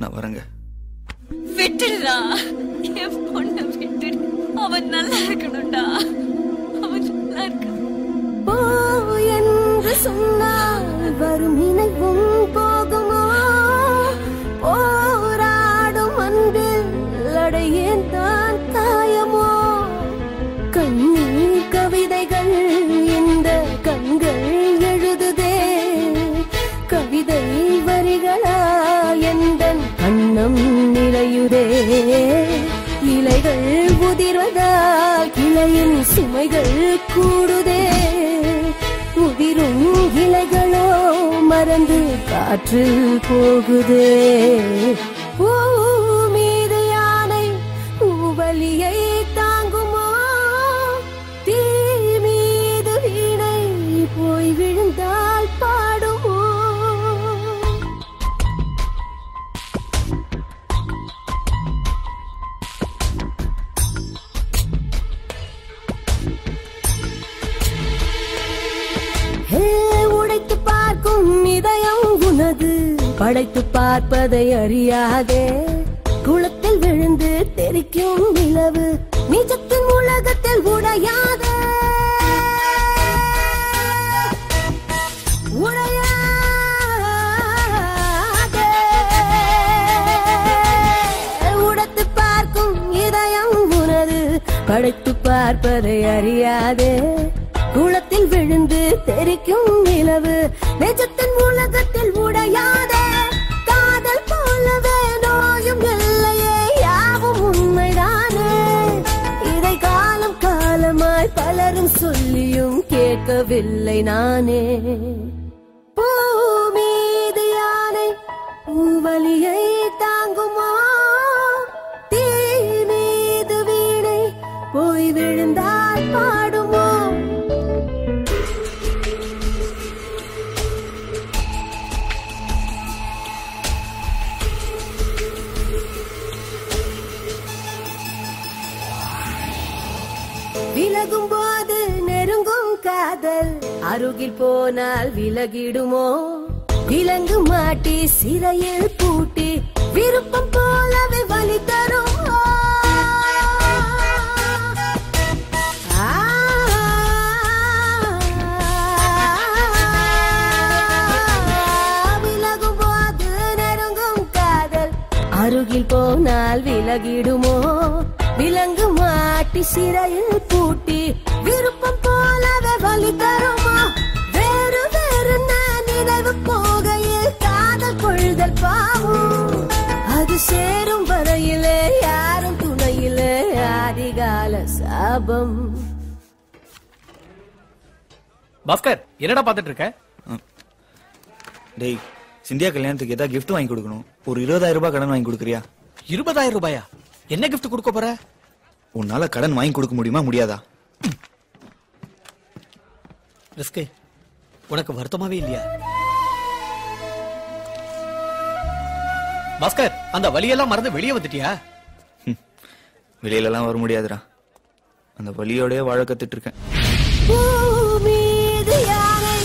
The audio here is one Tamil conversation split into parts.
நான் வரேங்க. விட்டுடுடா, என் பொண்ண விட்டுடு. அவன் நல்லா இருக்கணும்டா, அவன் நல்லா இருக்கணும். போ என்று சொன்னால் வரும் நினைவும் போகுமா? போராடும் அன்பில் அடையேன் தான் காயமோ? கண்ணீர் கவிதைகள் இந்த கண்கள் எழுதுதே, கவிதை வரிகளா எந்தன் கண்ணம் நிறையுதே. இலைகள் உதிர்வதால் கிளையின் சுமைகள் கூடுதே, உதிரும் இலைகளோ மறந்து காற்றில் போகுதே. பூ மீது யானை பூவலியை தாங்குமோ? தீ மீது வீணை போய் விழுந்தால் பாடுமோ? உடைத்து பார்க்கும் இதயம் உனது, படைத்து பார்ப்பதை அறியாதே. குளத்தில் விழுந்து தெரிக்கும் நிலவு நிஜத்தின் உலகத்தில் உடையாதே. உடைத்து பார்க்கும் இதயம் உனது, படைத்து பார்ப்பதை அறியாதே. குளத்தில் விழுந்து தெரிக்கும் நிலவு நிஜத்தின் உலகத்தில் உடையாதே. காதல் போலவே நோயும் இல்லையே, யாவும் உண்மைதானே. இதை காலம் காலமாய் பலரும் சொல்லியும் கேட்கவில்லை நானே. பூ மீது யானை பூவலியை தாங்குமா? தீ மீது வீணை போய் விழுந்தால் பாடுமோ? விலகும் போது நெருங்கும் காதல் அருகில் போனால் விலகிடுமோ? விலங்கு மாட்டி சிறையில் பூட்டி விருப்பம் போலவே வலி தருமோ? விலகும் போது நெருங்கும் காதல் அருகில் போனால் விலகிடுமோ? விலங்கு மாட்டி சிறையில் பூட்டி விருப்பம் போலவே வலி தருமா? வேறு வேறு நினைவு போகையில் காதல் கொள்தல் பாவம், அது சேரும் வரையிலே யாரும் துணையிலே அதிகால சாபம். பாஸ்கர், என்னடா பாத்துட்டு இருக்க? டேய், சிந்தியா கல்யாணத்துக்கு ஏதாவது கிஃப்ட் வாங்கி கொடுக்கணும். ஒரு 20,000 ரூபாய் கடன் வாங்கி கொடுக்குறியா? 20,000 ரூபாயா? என்ன கிஃப்ட் கொடுக்க போற? உன்னால கடன் வாங்கி கொடுக்க முடியுமா முடியாதா? ரிஸ்கே, உனக்கு வருத்தமாவே இல்லையா? பாஸ்கர், அந்த வலியெல்லாம் மறந்து வெளியே வந்துட்டியா? வெளியில எல்லாம் வர முடியாதுடா, அந்த வலியோடய வாழ கத்துட்டு இருக்கேன். பூ மீது யானை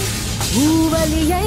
பூவலியை